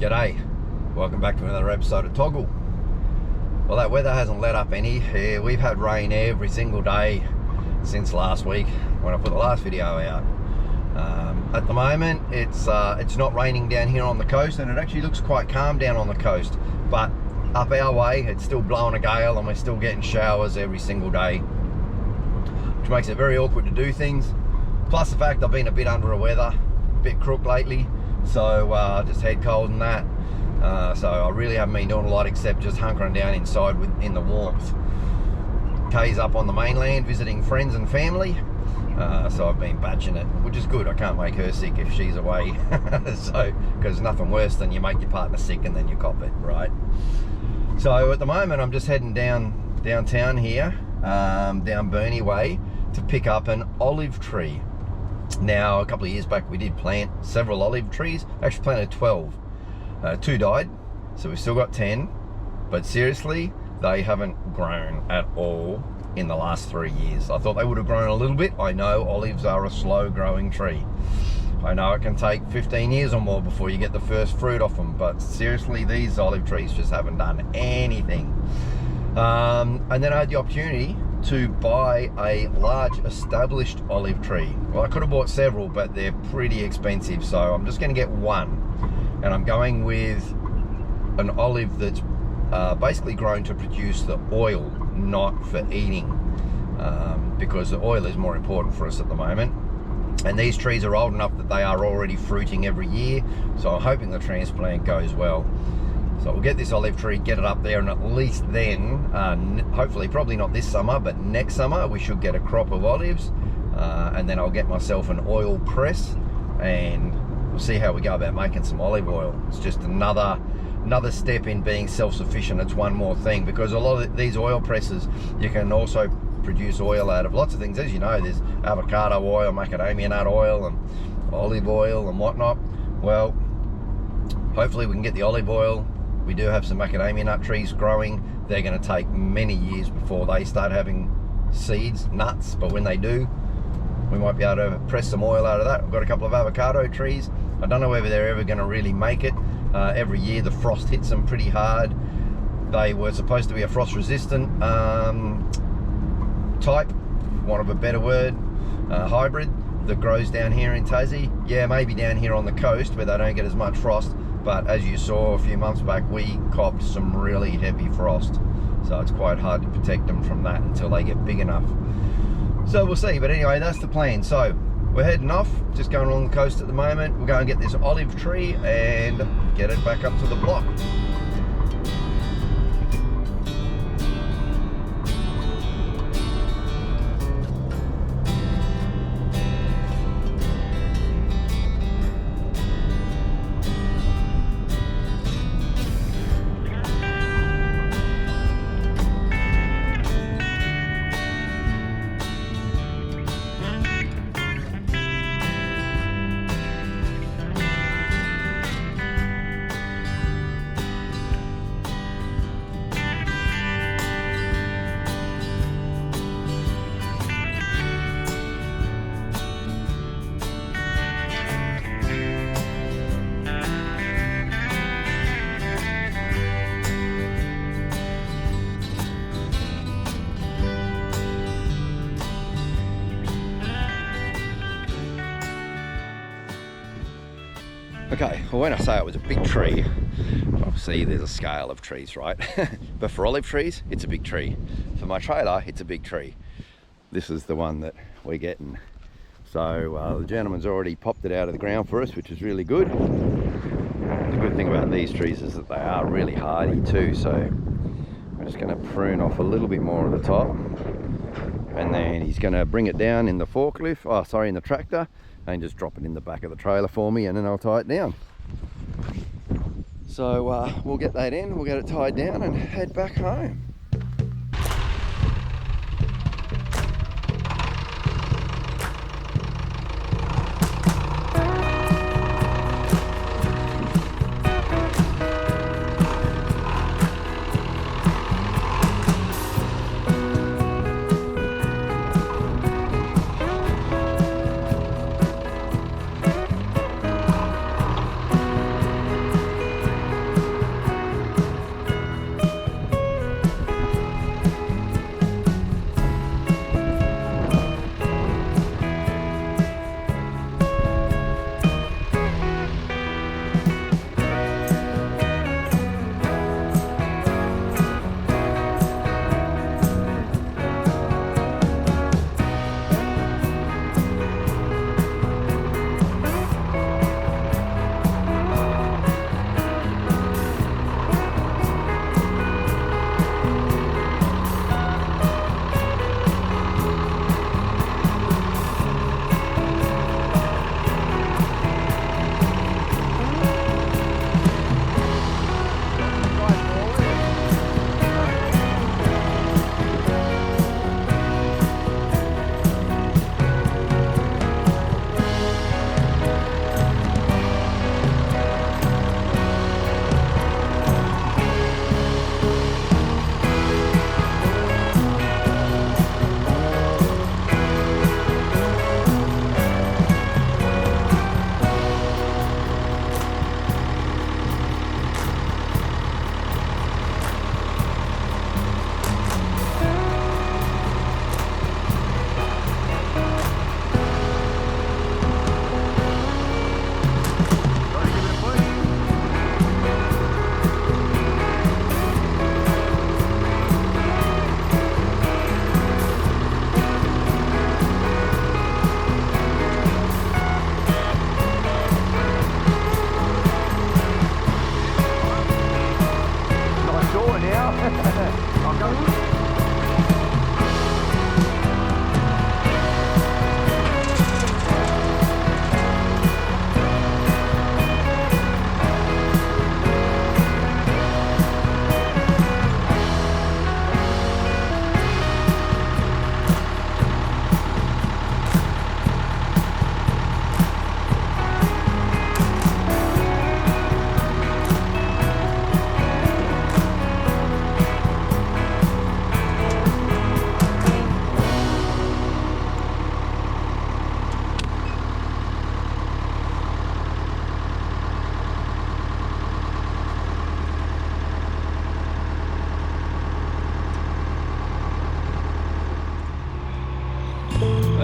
G'day, welcome back to another episode of TOGL. Well, that weather hasn't let up any. We've had rain every single day since last week when I put the last video out. At the moment it's not raining down here on the coast, and it actually looks quite calm down on the coast, but up our way it's still blowing a gale and we're still getting showers every single day, which makes it very awkward to do things. Plus the fact I've been a bit under the weather, a bit crook lately, so just head cold and that. So I really haven't been doing a lot except just hunkering down inside in the warmth. Kay's up on the mainland visiting friends and family, so I've been batching it, which is good. I can't make her sick if she's away. So, because nothing worse than you make your partner sick and then you cop it, right? So at the moment I'm just heading downtown here, down Burnie Way, to pick up an olive tree. Now, a couple of years back we did plant several olive trees, actually planted 12. 2 died, so we've still got 10, but seriously, they haven't grown at all in the last 3 years. I thought they would have grown a little bit. I know olives are a slow growing tree. I know it can take 15 years or more before you get the first fruit off them, but seriously, these olive trees just haven't done anything. And then I had the opportunity to buy a large established olive tree. Well, I could have bought several, but they're pretty expensive, so I'm just going to get one. And I'm going with an olive that's basically grown to produce the oil, not for eating, because the oil is more important for us at the moment. And these trees are old enough that they are already fruiting every year, so I'm hoping the transplant goes well. So we'll get this olive tree, get it up there, and at least then, hopefully, probably not this summer, but next summer, we should get a crop of olives, and then I'll get myself an oil press, and we'll see how we go about making some olive oil. It's just another step in being self-sufficient. It's one more thing, because a lot of these oil presses, you can also produce oil out of lots of things. As you know, there's avocado oil, macadamia nut oil, and olive oil and whatnot. Well, hopefully we can get the olive oil. We do have some macadamia nut trees growing. They're going to take many years before they start having seeds, nuts, but when they do, we might be able to press some oil out of that. We've got a couple of avocado trees. I don't know whether they're ever going to really make it. Every year the frost hits them pretty hard. They were supposed to be a frost resistant type, for want of a better word, hybrid that grows down here in Tassie. Yeah, maybe down here on the coast where they don't get as much frost, but as you saw a few months back, we copped some really heavy frost, so it's quite hard to protect them from that until they get big enough. So we'll see, but anyway, that's the plan. So we're heading off, just going along the coast at the moment. We'll go and get this olive tree and get it back up to the block. Okay, well, when I say it was a big tree, obviously there's a scale of trees, right? But for olive trees, it's a big tree. For my trailer, it's a big tree. This is the one that we're getting. So the gentleman's already popped it out of the ground for us, which is really good. The good thing about these trees is that they are really hardy too, so we're just going to prune off a little bit more of the top, and then he's going to bring it down in the forklift, in the tractor, and just drop it in the back of the trailer for me, and then I'll tie it down. So we'll get that in, we'll get it tied down and head back home.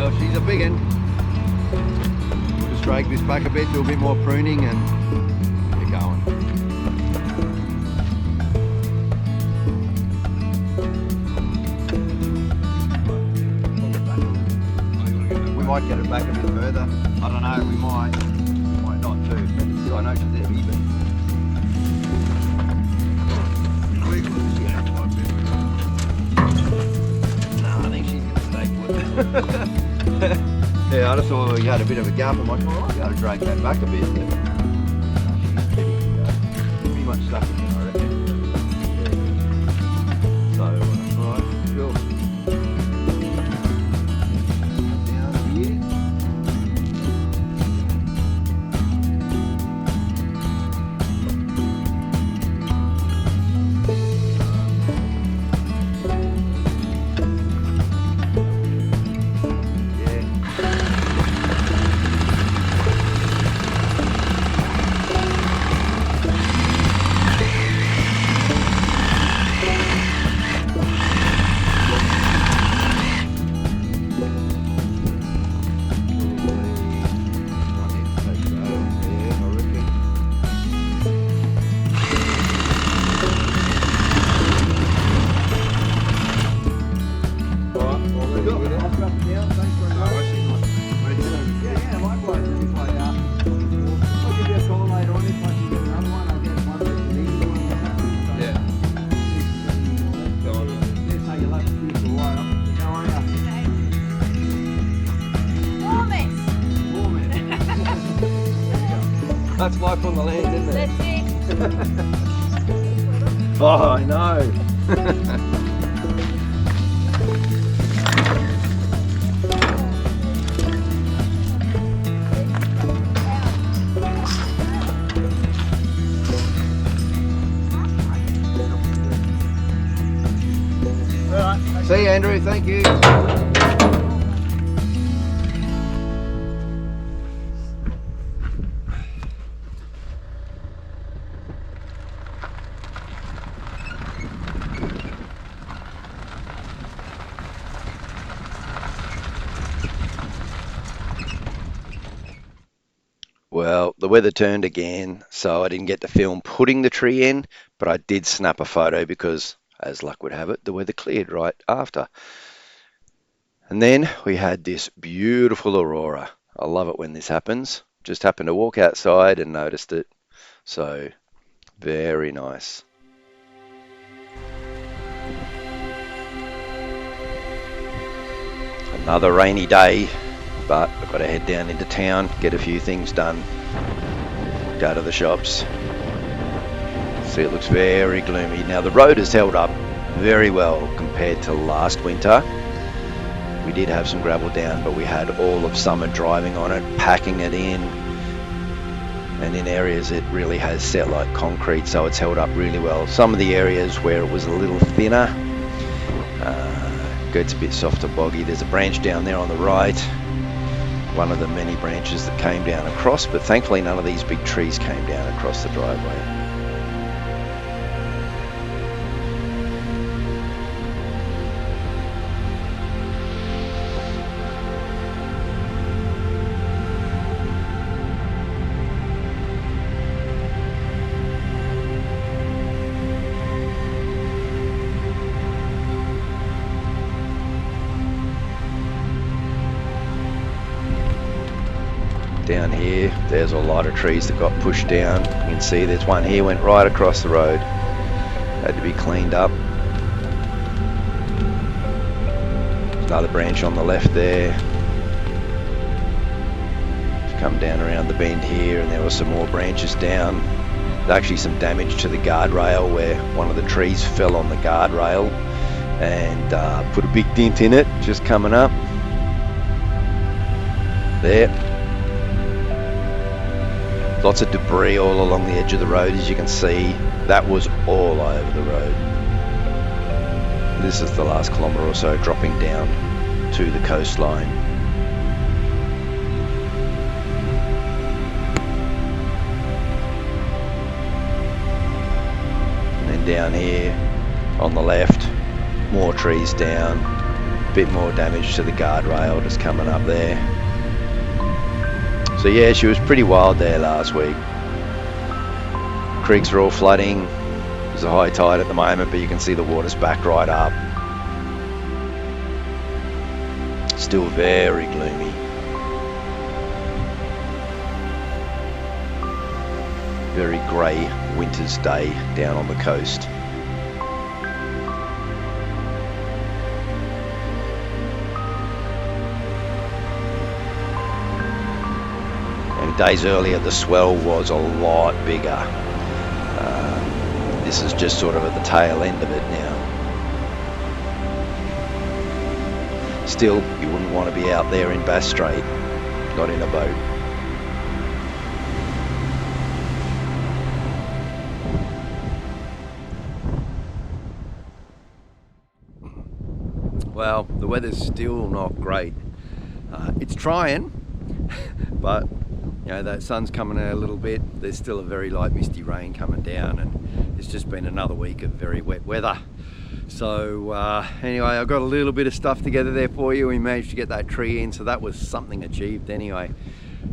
Well, she's a big one. We'll just drag this back a bit, do a bit more pruning and get going. We might get it back a bit further. I don't know, we might not too. I know she's heavy, but no, I think she's gonna stay put. Yeah, I just thought we had a bit of a gap. I'm like, oh, I gotta drag that back a bit. But no, she's pretty much stuck in there, I reckon. Yeah. So, right, cool. Down here. That's life on the land, isn't it? That's it. Oh, I know. See you, Andrew. Thank you. Well, the weather turned again, so I didn't get to film putting the tree in, but I did snap a photo because, as luck would have it, the weather cleared right after. And then we had this beautiful aurora. I love it when this happens. Just happened to walk outside and noticed it. So, very nice. Another rainy day. But I've got to head down into town, get a few things done, go to the shops. See, it looks very gloomy. Now the road has held up very well compared to last winter. We did have some gravel down, but we had all of summer driving on it, packing it in. And in areas it really has set like concrete, so it's held up really well. Some of the areas where it was a little thinner, gets a bit softer, boggy. There's a branch down there on the right. One of the many branches that came down across, but thankfully none of these big trees came down across the driveway. Down here, there's a lot of trees that got pushed down. You can see there's one here went right across the road. Had to be cleaned up. Another branch on the left there. Come down around the bend here, and there were some more branches down. There's actually some damage to the guardrail where one of the trees fell on the guardrail and put a big dent in it, just coming up. There. Lots of debris all along the edge of the road, as you can see. That was all over the road. This is the last kilometre or so dropping down to the coastline. And then down here on the left, more trees down. bit more damage to the guardrail just coming up there. So yeah, she was pretty wild there last week. Creeks are all flooding. There's a high tide at the moment, but you can see the water's back right up. Still very gloomy. Very grey winter's day down on the coast. And days earlier the swell was a lot bigger. This is just sort of at the tail end of it now. Still, you wouldn't want to be out there in Bass Strait, not in a boat. Well, the weather's still not great. It's trying, but you know, that sun's coming out a little bit. There's still a very light misty rain coming down, and it's just been another week of very wet weather. So anyway, I've got a little bit of stuff together there for you. We managed to get that tree in, so that was something achieved anyway.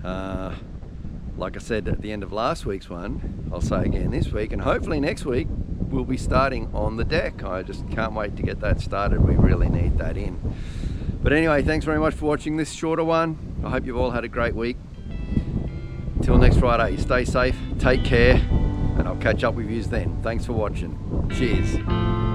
Like I said at the end of last week's one, I'll say again this week, and hopefully next week we'll be starting on the deck. I just can't wait to get that started. We really need that in. But anyway, thanks very much for watching this shorter one. I hope you've all had a great week. Until next Friday, stay safe, take care, and I'll catch up with you then. Thanks for watching. Cheers.